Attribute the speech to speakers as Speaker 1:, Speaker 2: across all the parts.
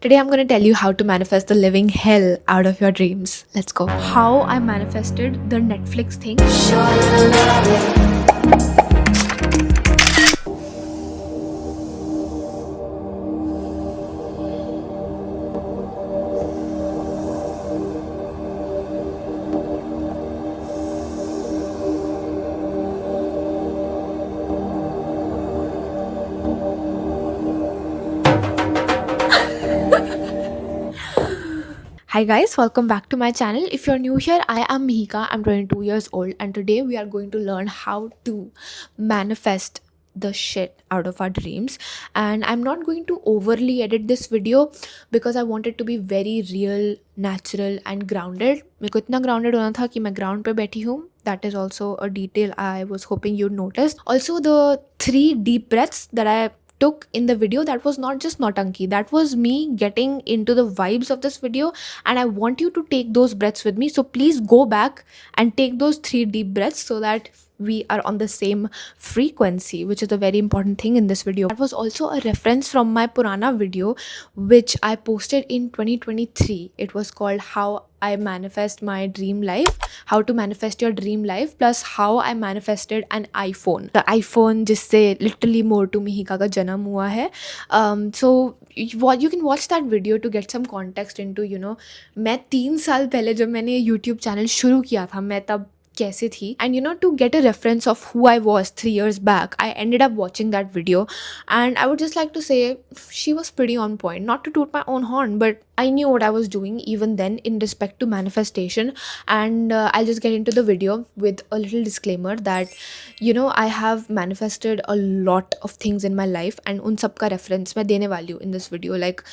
Speaker 1: Today I'm going to tell you how to manifest the living hell out of your dreams. Let's go. How I manifested the Netflix thing. Hi guys, welcome back to my channel. If you're new here, I am Mihika. I'm 22 years old and today we are going to learn how to manifest the shit out of our dreams. And I'm not going to overly edit this video because I want it to be very real, natural and grounded. मेरे को इतना grounded होना था कि मैं ground पे बैठी हूँ. That is also a detail I was hoping you'd notice. Also, the 3 deep breaths that I took in the video, that was not just Nautanki, that was me getting into the vibes of this video, and I want you to take those breaths with me. So please go back and take those 3 deep breaths so that we are on the same frequency, which is a very important thing in this video. That was also a reference from my Purana video which I posted in 2023. It was called How I Manifest My Dream Life, How to Manifest Your Dream Life, plus How I Manifested an iPhone. The iPhone जिससे literally more to Mihika का जन्म हुआ है. So you can watch that video to get some context into, मैं 3 साल पहले जब मैंने YouTube चैनल शुरू किया था, मैं तब कैसे थी. And to get a reference of who I was 3 years back, I ended up watching that video, and I would just like to say she was pretty on point. Not to toot my own horn, but I knew what I was doing even then in respect to manifestation. And I'll just get into the video with a little disclaimer that I have manifested a lot of things in my life, and उन सब का reference मैं देने वाली हूँ in this video. Like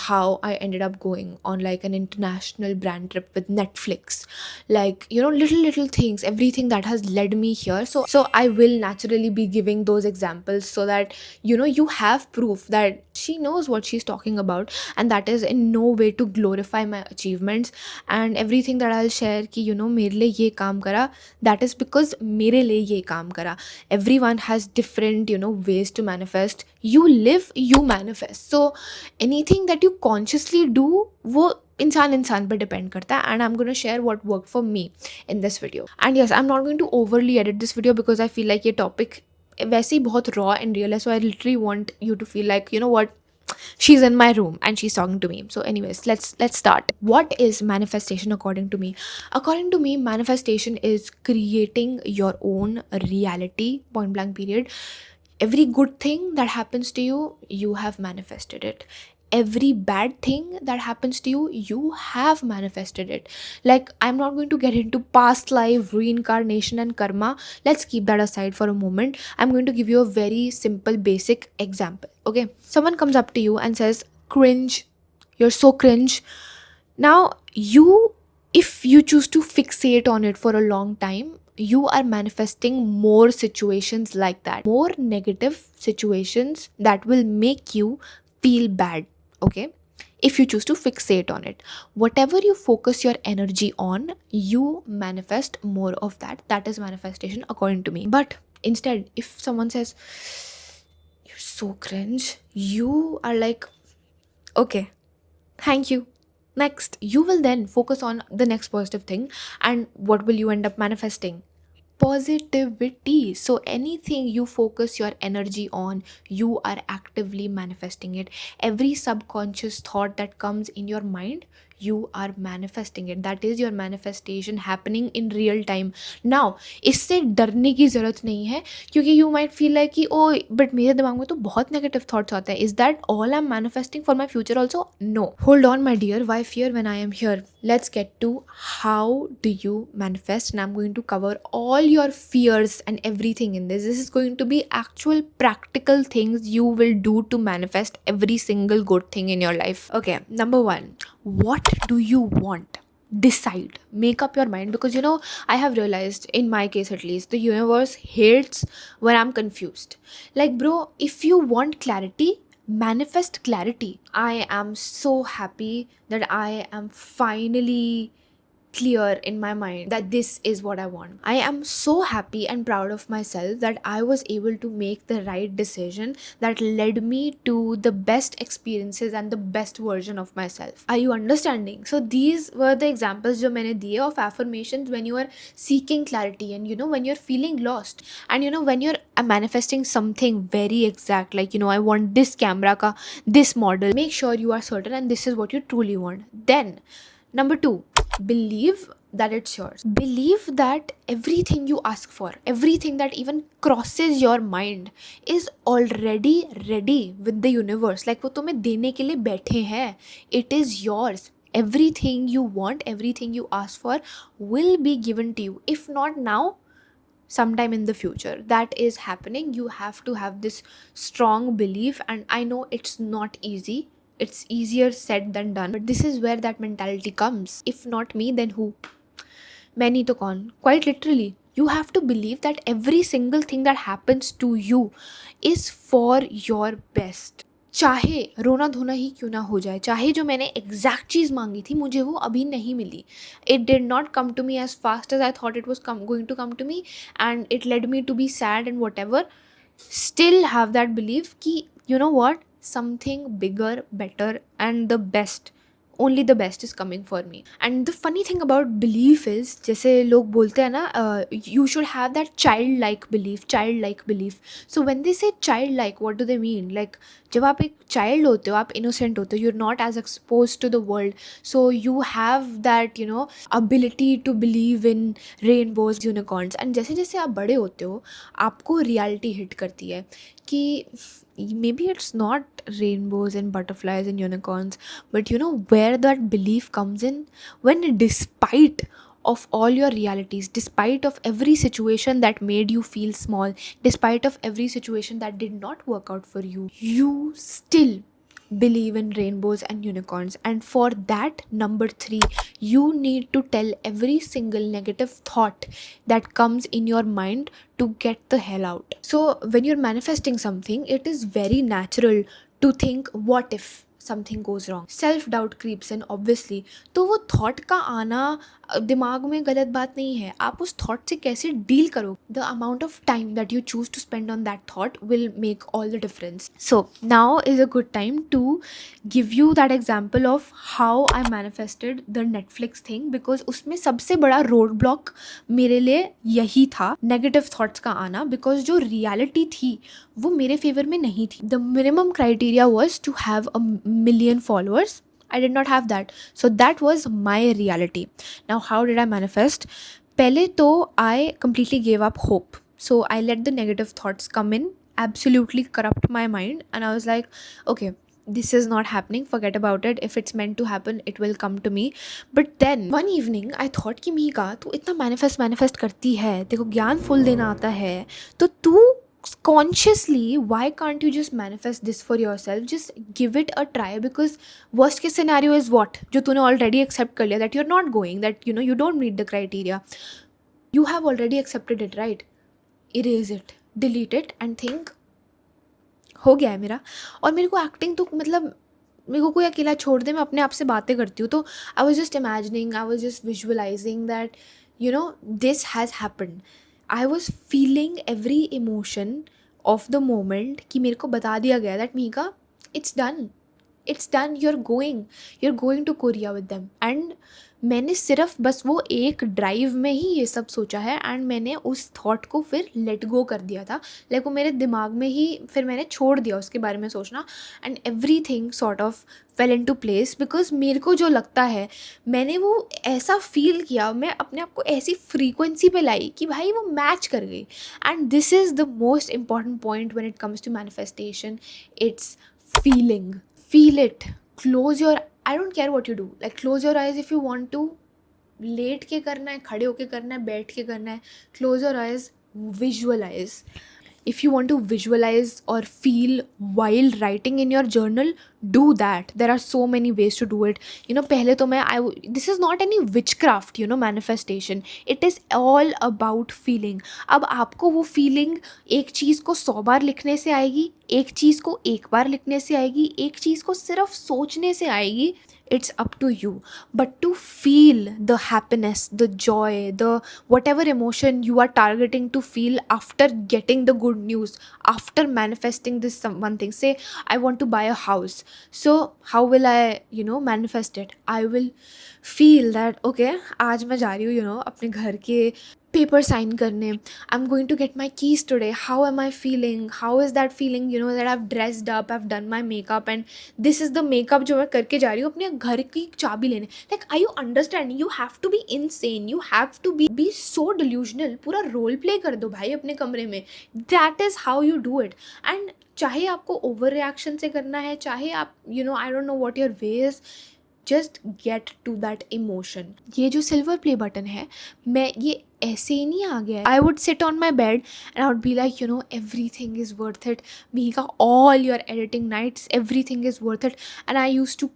Speaker 1: how I ended up going on like an international brand trip with Netflix, like little things, everything that has led me here. So I will naturally be giving those examples so that you have proof that she knows what she's talking about, and that is in no way to glorify my achievements and everything that I'll share कि मेरे लिए ये काम करा, that is because मेरे लिए ये काम करा. Everyone has different ways to manifest. You live, you manifest. So anything that you consciously do, वो इंसान पर डिपेंड करता है, and I am gonna share what work for me in this video. And yes, I am not going to overly edit this video because I feel like ये topic वैसे ही बहुत raw and real है. So I literally want you to feel like what, she's in my room and she's talking to me. So anyways, let's start. What is manifestation according to me? According to me, manifestation is creating your own reality, point blank period. Every good thing that happens to you, you have manifested it. Every bad thing that happens to you, you have manifested it. Like, I'm not going to get into past life, reincarnation and karma. Let's keep that aside for a moment. I'm going to give you a very simple basic example. Okay, someone comes up to you and says, cringe, you're so cringe. Now if you choose to fixate on it for a long time, you are manifesting more situations like that, more negative situations that will make you feel bad. Okay, if you choose to fixate on it, whatever you focus your energy on, you manifest more of that. That is manifestation according to me. But instead, if someone says you're so cringe, you are like, okay, thank you, next. You will then focus on the next positive thing, and what will you end up manifesting? Positivity. So anything you focus your energy on, you are actively manifesting it. Every subconscious thought that comes in your mind, you are manifesting it. That is your manifestation happening in real time. Now, इससे डरने की ज़रूरत नहीं है, क्योंकि you might feel like कि oh, but मेरे दिमाग में तो बहुत negative thoughts आते हैं. Is that all I'm manifesting for my future also? No. Hold on, my dear. Why fear when I am here? Let's get to how do you manifest, and I'm going to cover all your fears and everything in this. This is going to be actual practical things you will do to manifest every single good thing in your life. Okay, number 1, what do you want? Decide, make up your mind, because I have realized, in my case at least, the universe hates when I'm confused. Like, bro, if you want clarity, manifest clarity. I am so happy that I am finally clear in my mind that this is what I want. I am so happy and proud of myself that I was able to make the right decision that led me to the best experiences and the best version of myself. Are you understanding? So these were the examples जो मैंने दिए of affirmations when you are seeking clarity, and when you're feeling lost, and when you're manifesting something very exact, like I want this camera ka this model. Make sure you are certain and this is what you truly want. Then number 2, believe that it's yours. Believe that everything you ask for, everything that even crosses your mind, is already ready with the universe. Like वो तुम्हें देने के लिए बैठे हैं. It is yours. Everything you want, everything you ask for will be given to you. If not now, sometime in the future. That is happening. You have to have this strong belief, and I know it's not easy. It's easier said than done, but this is where that mentality comes. If not me, then who? Many to con. Quite literally, you have to believe that every single thing that happens to you is for your best. चाहे रोना धोना ही क्यों ना हो जाए, चाहे जो मैंने एग्जैक्ट चीज़ मांगी थी मुझे वो अभी नहीं मिली, it did not come to me as fast as I thought it was going to come to me, and it led me to be sad and whatever, still have that belief कि you know what, something bigger, better and the best, only the best is coming for me. And the funny thing about belief is, जैसे लोग बोलते हैं ना, you should have that childlike belief. So when they say childlike, what do they mean? Like जब आप एक child होते हो, आप innocent होते हो, you're not as exposed to the world, so you have that ability to believe in rainbows, unicorns. and जैसे जैसे आप बड़े होते हो आपको reality hit करती है कि maybe it's not rainbows and butterflies and unicorns, but where that belief comes in, when despite of all your realities, despite of every situation that made you feel small, despite of every situation that did not work out for you, you still believe in rainbows and unicorns. And for that, number 3, you need to tell every single negative thought that comes in your mind to get the hell out. So when you're manifesting something, it is very natural to think, what if something goes wrong? Self doubt creeps in, obviously. तो वो thought का आना दिमाग में गलत बात नहीं है, आप उस थॉट से कैसे डील करो. The amount of time that you choose to spend on that thought will make all the difference. So now is a good time to give you that example of how I manifested the Netflix thing, because उसमें सबसे बड़ा road block मेरे लिए यही था, negative thoughts का आना, because जो रियलिटी थी वो मेरे फेवर में नहीं थी. The minimum criteria was to have a million followers. I did not have that. So that was my reality. Now how did I manifest? Pehle to I completely gave up hope. So I let the negative thoughts come in, absolutely corrupt my mind, and I was like, okay, this is not happening, forget about it. If it's meant to happen, it will come to me. But then one evening I thought कि मीका तू इतना manifest करती है, तेरे को ज्ञान full देना आता है, तो तू consciously, why can't you just manifest this for yourself? Just give it a try, because worst case scenario is what, जो तूने already accept कर लिया, that you're not going, that you don't meet the criteria. You have already accepted it, right? Erase it, delete it and think हो गया है मेरा. और मेरे को एक्टिंग तो मतलब मेरे को कोई अकेला छोड़ दे, मैं अपने आप से बातें करती हूँ. तो I was just imagining, I was just visualizing that this has happened. I was feeling every emotion of the moment कि मेरे को बता दिया गया that Mika it's done, you're going to Korea with them. And मैंने सिर्फ बस वो एक ड्राइव में ही ये सब सोचा है, एंड मैंने उस थॉट को फिर लेट गो कर दिया था. लाइक वो मेरे दिमाग में ही फिर मैंने छोड़ दिया उसके बारे में सोचना, and everything sort of fell into place. Because मेरे को जो लगता है, मैंने वो ऐसा फील किया, मैं अपने आप को ऐसी फ्रीक्वेंसी पे लाई कि भाई वो मैच कर गई. And this is the most important point when it comes to manifestation. It's feeling. Feel it. Close your, I don't care what you do, like close your eyes if you want to. Late के करना है, खड़े होके करना है, बैठ के करना है. Close your eyes, visualize. If you want to visualize or feel while writing in your journal, do that. There are so many ways to do it. पहले तो मैं this is not any witchcraft, manifestation. It is all about feeling. अब आपको वो feeling एक चीज़ को 100 बार लिखने से आएगी, एक चीज़ को एक बार लिखने से आएगी, एक चीज़ को सिर्फ सोचने से आएगी. it's up to you. But to feel the happiness, the joy, the whatever emotion you are targeting to feel after getting the good news, after manifesting this one thing, say I want to buy a house. So how will I manifest it? I will feel that okay, आज मैं जा रही हूँ अपने घर के paper sign करने. I am going to get my keys today. How am I feeling? How is that feeling that I have dressed up, I have done my makeup and this is the makeup जो मैं करके जा रही हूँ अपने घर की चाबी लेने. Like I you understanding? You have to be insane, you have to be so delusional. पूरा रोल प्ले कर दो भाई अपने कमरे में. That is how you do it. And चाहे आपको ओवर रिएक्शन से करना है, चाहे आप I don't know what your way is, just get to that emotion. ये जो सिल्वर प्ले बटन है, मैं ये ऐसे ही नहीं आ गया. I would sit on my bed and I would be like every thing is worth it. Mihika, all your editing nights, everything is worth it. And I used to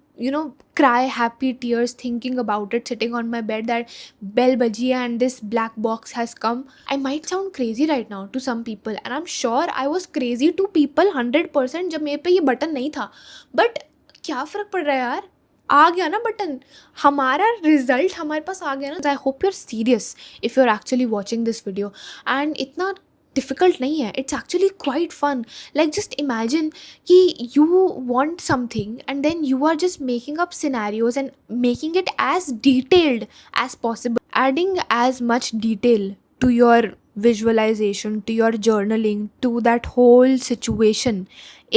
Speaker 1: cry happy tears thinking about it, sitting on my bed, that bell baji and this black box has come. I might sound crazy right now to some people, and I'm sure I was crazy to people 100% जब मेरे पे ये button नहीं था. But क्या फ़र्क पड़ रहा है यार, आ गया ना बटन, हमारा रिजल्ट हमारे पास आ गया ना. I hope you are serious if you are actually watching this video. And इतना डिफ़िकल्ट नहीं है, it's actually quite fun. Like just imagine कि you want something and then you are just making up scenarios and making it as detailed as possible, adding as much detail to your visualization, to your journaling, to that whole situation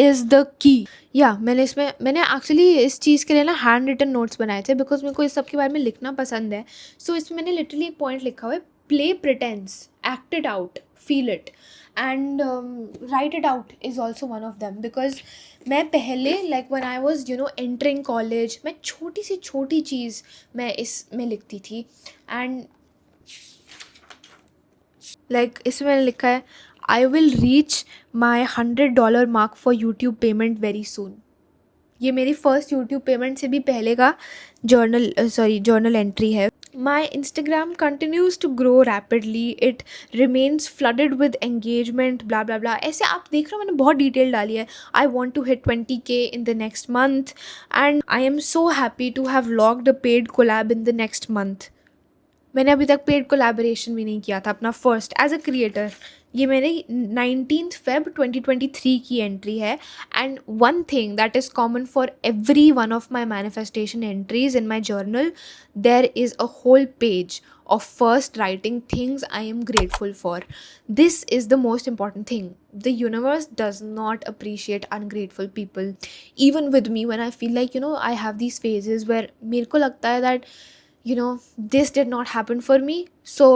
Speaker 1: is the key. मैंने actually इस चीज़ के लिए ना hand written notes बनाए थे, because मेरे को इस सब के बारे में लिखना पसंद है. सो इसमें मैंने लिटरली एक पॉइंट लिखा हुआ है, play pretence, act it out, feel it and right it out is also one of them. Because मैं पहले like one I was entering college, मैं छोटी सी छोटी चीज़ मैं इसमें लिखती थी. एंड लाइक इसमें मैंने लिखा है, I will reach my $100 mark for YouTube payment very soon. ये मेरी फर्स्ट यूट्यूब पेमेंट से भी पहले का जर्नल एंट्री है. My Instagram continues to grow rapidly, it remains flooded with engagement, blah blah blah. ऐसे आप देख रहे हो मैंने बहुत डिटेल डाली है. I want to hit 20K in the next month and I am so happy to have logged a paid collab in the next month. मैंने अभी तक पेड कोलैबोरेशन भी नहीं किया था अपना फर्स्ट एज अ क्रिएटर. ये मेरी 19 Feb 2023 की एंट्री है. And one thing that is common for every one of my manifestation entries in my journal, there is a whole page of first writing things I am grateful for. This is the most important thing. The universe does not appreciate ungrateful people. Even with me, when I feel like I have these phases where मेरे को लगता है that this did not happen for me, so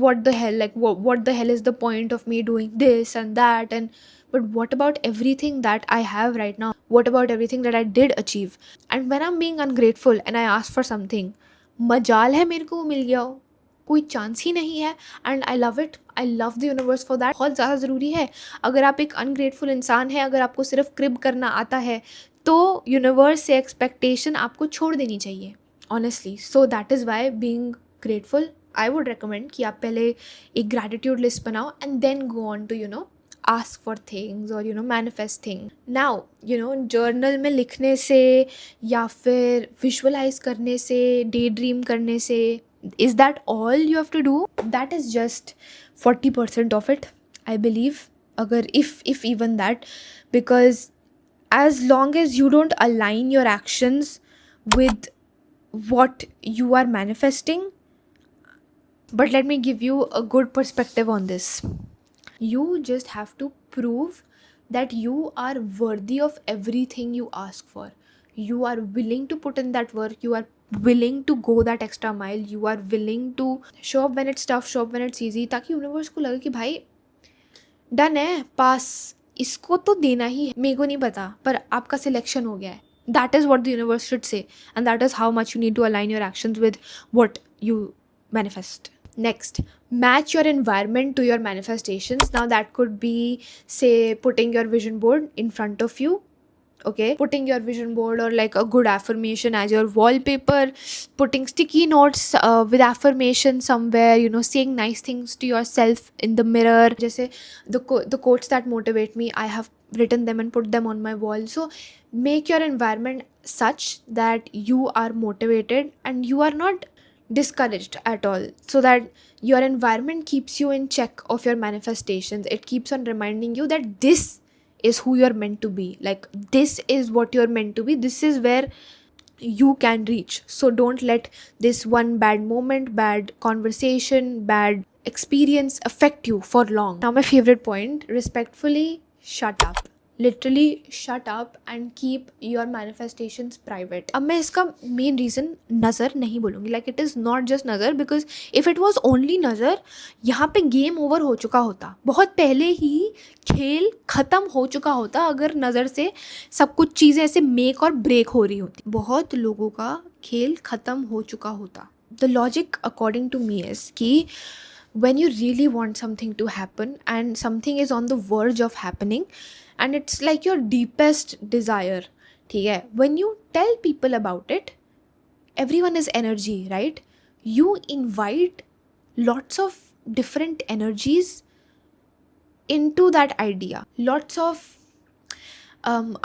Speaker 1: what the hell, like what the hell is the point of me doing this and that. And but what about everything that I have right now? What about everything that I did achieve? And when I'm being ungrateful and I ask for something, मजाल है मेरे को वो मिल गया हो, कोई chance ही नहीं है. And I love it, I love the universe for that. बहुत ज़्यादा ज़रूरी है. अगर आप एक अनग्रेटफुल इंसान है, अगर आपको सिर्फ क्रिब करना आता है, तो यूनिवर्स से एक्सपेक्टेशन आपको छोड़ देनी चाहिए honestly. So that is why being grateful, I would recommend कि आप पहले एक ग्रैटिट्यूड लिस्ट बनाओ and then go on to ask for things or manifest things. Now journal में लिखने से या फिर visualize करने से, daydream करने से, is that all you have to do? That is just 40% of it, I believe. अगर if even that, because as long as you don't align your actions with what you are manifesting. But let me give you a good perspective on this. You just have to prove that you are worthy of everything you ask for. You are willing to put in that work. You are willing to go that extra mile. You are willing to show up when it's tough, show up when it's easy, ताकि universe को लगे कि भाई done है, पास, इसको तो देना ही है. मेरे को नहीं पता पर आपका सिलेक्शन हो गया है. That is what the universe should say, and that is how much you need to align your actions with what you manifest. Next, match your environment to your manifestations. Now that could be, say, putting your vision board in front of you. Okay, putting your vision board or like a good affirmation as your wallpaper, putting sticky notes with affirmation somewhere, saying nice things to yourself in the mirror. Just say the quotes that motivate me, I have written them and put them on my wall. So make your environment such that you are motivated and you are not discouraged at all, so that your environment keeps you in check of your manifestations. It keeps on reminding you that this is who you're meant to be, like this is what you're meant to be, this is where you can reach. So don't let this one bad moment, bad conversation, bad experience affect you for long. Now my favorite point, respectfully shut up. Literally shut up and keep your manifestations private. अब मैं इसका main reason नज़र नहीं बोलूँगी, like it is not just नज़र, because if it was only नज़र, यहाँ पे गेम ओवर हो चुका होता, बहुत पहले ही खेल ख़त्म हो चुका होता अगर नज़र से सब कुछ चीज़ें ऐसे मेक और ब्रेक हो रही होती, बहुत लोगों का खेल ख़त्म हो चुका होता. The logic according to me is कि when you really want something to happen and something is on the verge of happening and it's like your deepest desire, ठीक है, when you tell people about it, everyone is energy, right? You invite lots of different energies into that idea, lots of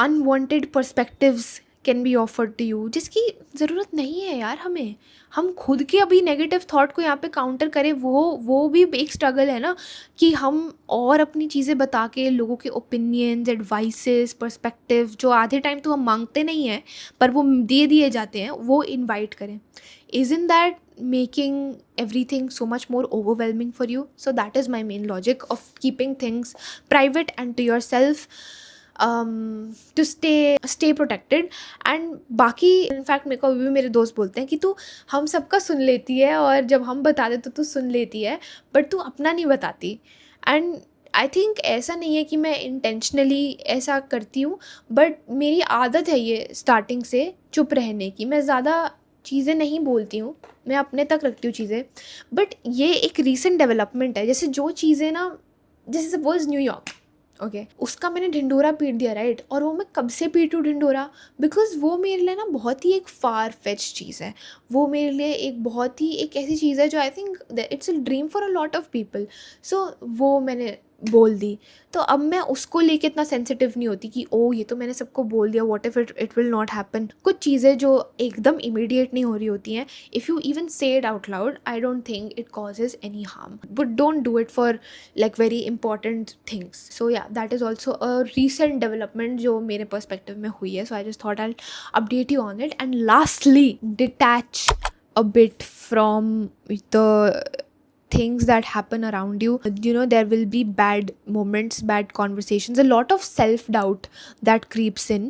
Speaker 1: unwanted perspectives can be offered to you, जिसकी ज़रूरत नहीं है यार हमें. हम खुद के अभी नेगेटिव थॉट को यहाँ पे काउंटर करें, वो भी एक स्ट्रगल है ना, कि हम और अपनी चीज़ें बता के लोगों के ओपिनियंस, एडवाइसेस, पर्सपेक्टिव जो आधे टाइम तो हम मांगते नहीं हैं पर वो दे दिए जाते हैं, वो इन्वाइट करें. Isn't that making everything so much more overwhelming for you? So that is my main logic of keeping things private and to yourself, to stay protected. And बाकी इनफैक्ट मेरे को अभी भी मेरे दोस्त बोलते हैं कि तू हम सबका सुन लेती है और जब हम बता दे तो तू सुन लेती है, बट तू अपना नहीं बताती. एंड आई थिंक ऐसा नहीं है कि मैं इंटेंशनली ऐसा करती हूँ, बट मेरी आदत है ये स्टार्टिंग से चुप रहने की. मैं ज़्यादा चीज़ें नहीं बोलती हूँ, मैं अपने तक रखती हूँ चीज़ें. बट ये एक रीसेंट डेवलपमेंट है. जैसे जो चीज़ें ना, जैसे सपोज न्यूयॉर्क, ओके, उसका मैंने ढिंडोरा पीट दिया, राइट? और वो मैं कब से पीटूँ ढिंडोरा, बिकॉज वो मेरे लिए ना बहुत ही एक फार फेच चीज़ है. वो मेरे लिए एक बहुत ही एक ऐसी चीज़ है जो I think it's a dream for a lot of people. So वो मैंने बोल दी, तो अब मैं उसको लेके इतना सेंसिटिव नहीं होती कि ओ ये तो मैंने सबको बोल दिया, what if it will not happen. कुछ चीज़ें जो एकदम इमीडिएट नहीं हो रही होती हैं, if you even say it out loud, I don't think it causes any harm, but don't do it for like very important things. So yeah, that is also a recent development जो मेरे perspective में हुई है. So I just thought I update you on it. And lastly, detach a bit from the things that happen around you. You know, there will be bad moments, bad conversations, a lot of self-doubt that creeps in,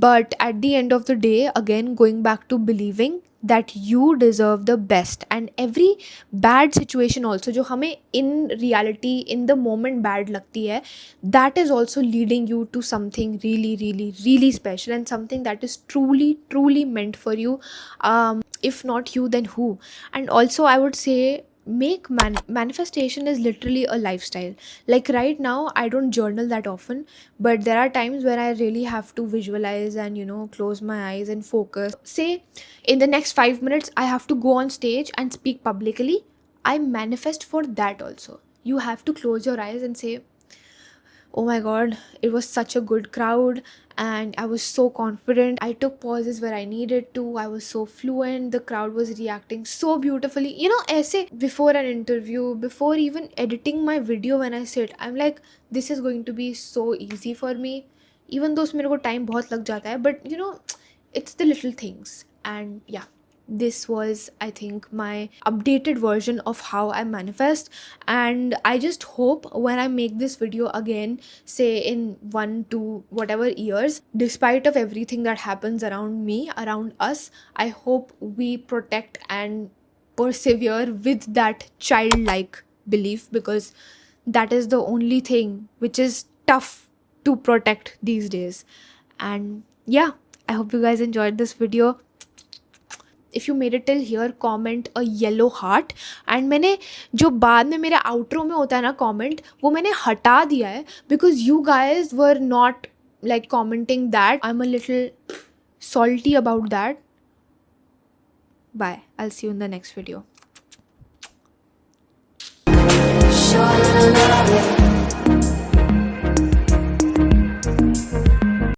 Speaker 1: but at the end of the day, again going back to believing that you deserve the best. And every bad situation also जो हमें in reality in the moment bad लगती है, that is also leading you to something really really really special and something that is truly truly meant for you. If not you, then who? And also I would say, make manifestation is literally a lifestyle. Like right now I don't journal that often, but there are times where I really have to visualize and, you know, close my eyes and focus. Say in the next 5 minutes I have to go on stage and speak publicly. I manifest for that also. You have to close your eyes and say, oh my god, it was such a good crowd and I was so confident. I took pauses where I needed to. I was so fluent. The crowd was reacting so beautifully. You know, ऐसे before an interview, before even editing my video, when I sit, I'm like, this is going to be so easy for me. Even though मेरे को time बहुत लग जाता है, but you know, it's the little things. And yeah, this was, I think, my updated version of how I manifest. And I just hope when I make this video again, say in 1 to whatever years, despite of everything that happens around me, around us, I hope we protect and persevere with that childlike belief, because that is the only thing which is tough to protect these days. And yeah, I hope you guys enjoyed this video. If you made it till here, comment a yellow heart. And मैंने जो बाद में मेरे outro में होता है ना comment, वो मैंने हटा दिया है because you guys were not like commenting that. I'm a little salty about that. Bye. I'll see you in the next video.